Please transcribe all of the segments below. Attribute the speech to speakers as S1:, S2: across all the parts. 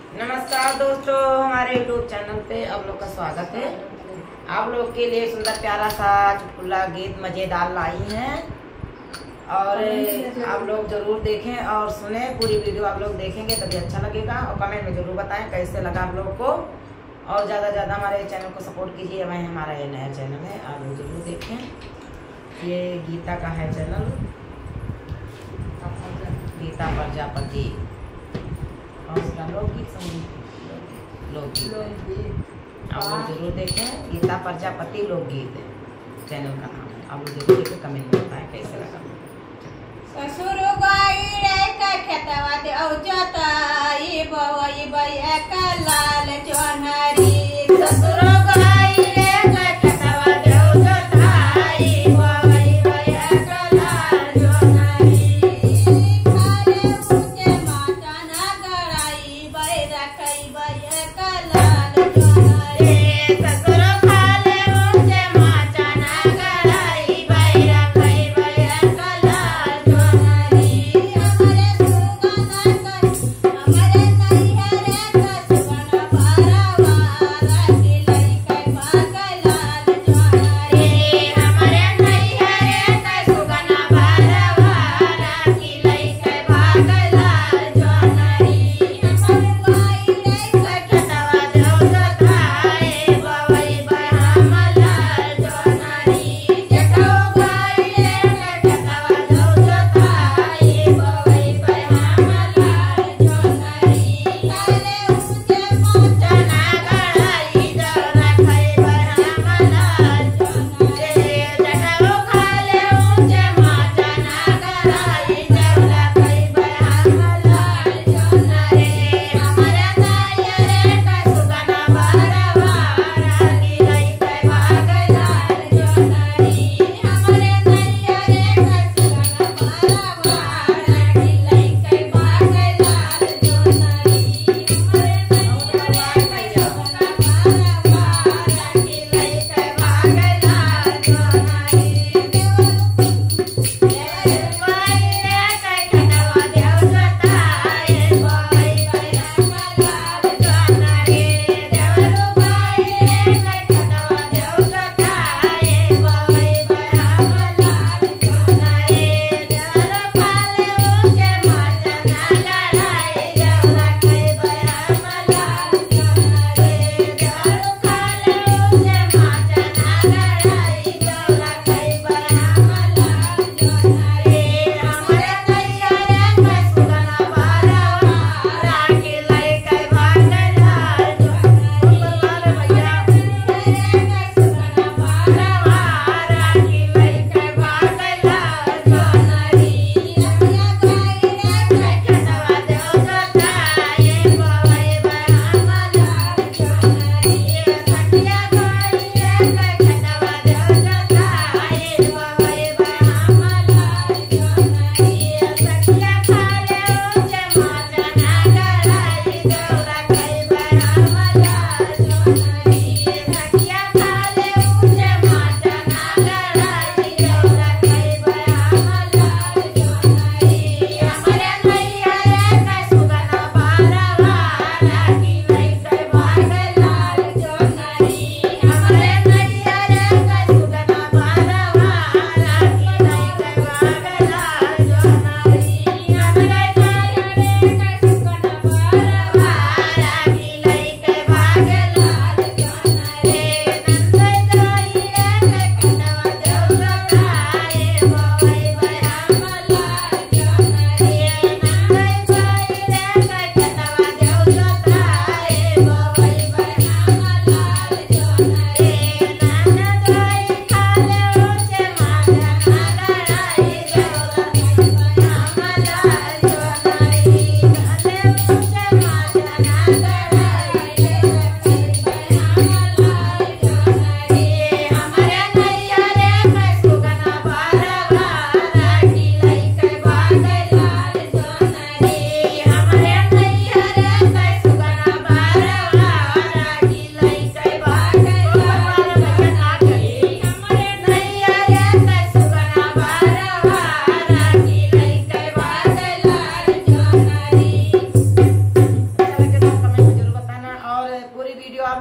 S1: नमस्कार दोस्तों, हमारे YouTube चैनल पे आप लोग का स्वागत है। आप लोग के लिए सुंदर प्यारा सा चुटकुला गीत मजेदार लाई हैं और आप लोग जरूर देखें और सुने। पूरी वीडियो आप लोग देखेंगे तभी अच्छा लगेगा और कमेंट में जरूर बताएं कैसे लगा आप लोग को। और ज़्यादा ज़्यादा हमारे चैनल को सपोर्ट कीजिए। वहीं हमारा ये नया चैनल है, आप लोग जरूर देखें। ये गीता का है चैनल, गीता प्रजापति, और उसका लोकगीत संगीत लोकगीत आप लोग जरूर देखें। गीता प्रजापति लोकगीत चैनल का नाम है। आप लोग जरूर देखें, कमेंट में बताएं कैसे लगा।
S2: ससुर गई रे का खेतवा दे औ जोताई बवई बया का लाल चोनरी। ससुर गई रे का खेतवा दे औ जोताई बवई बया का लाल चोनरी। खाले ऊंचे माता ना गड़ाई बैरा कई बया का लाल चोनरी। ससुर खाले ऊंचे माता ना गड़ाई बैरा कई बया का लाल चोनरी। हमारे सुगना कर हमारे नैहरे का सुगना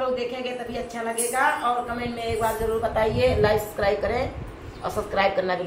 S1: लोग देखेंगे तभी अच्छा लगेगा। और कमेंट में एक बार जरूर बताइए, लाइक सब्सक्राइब करें और सब्सक्राइब करना बिल्कुल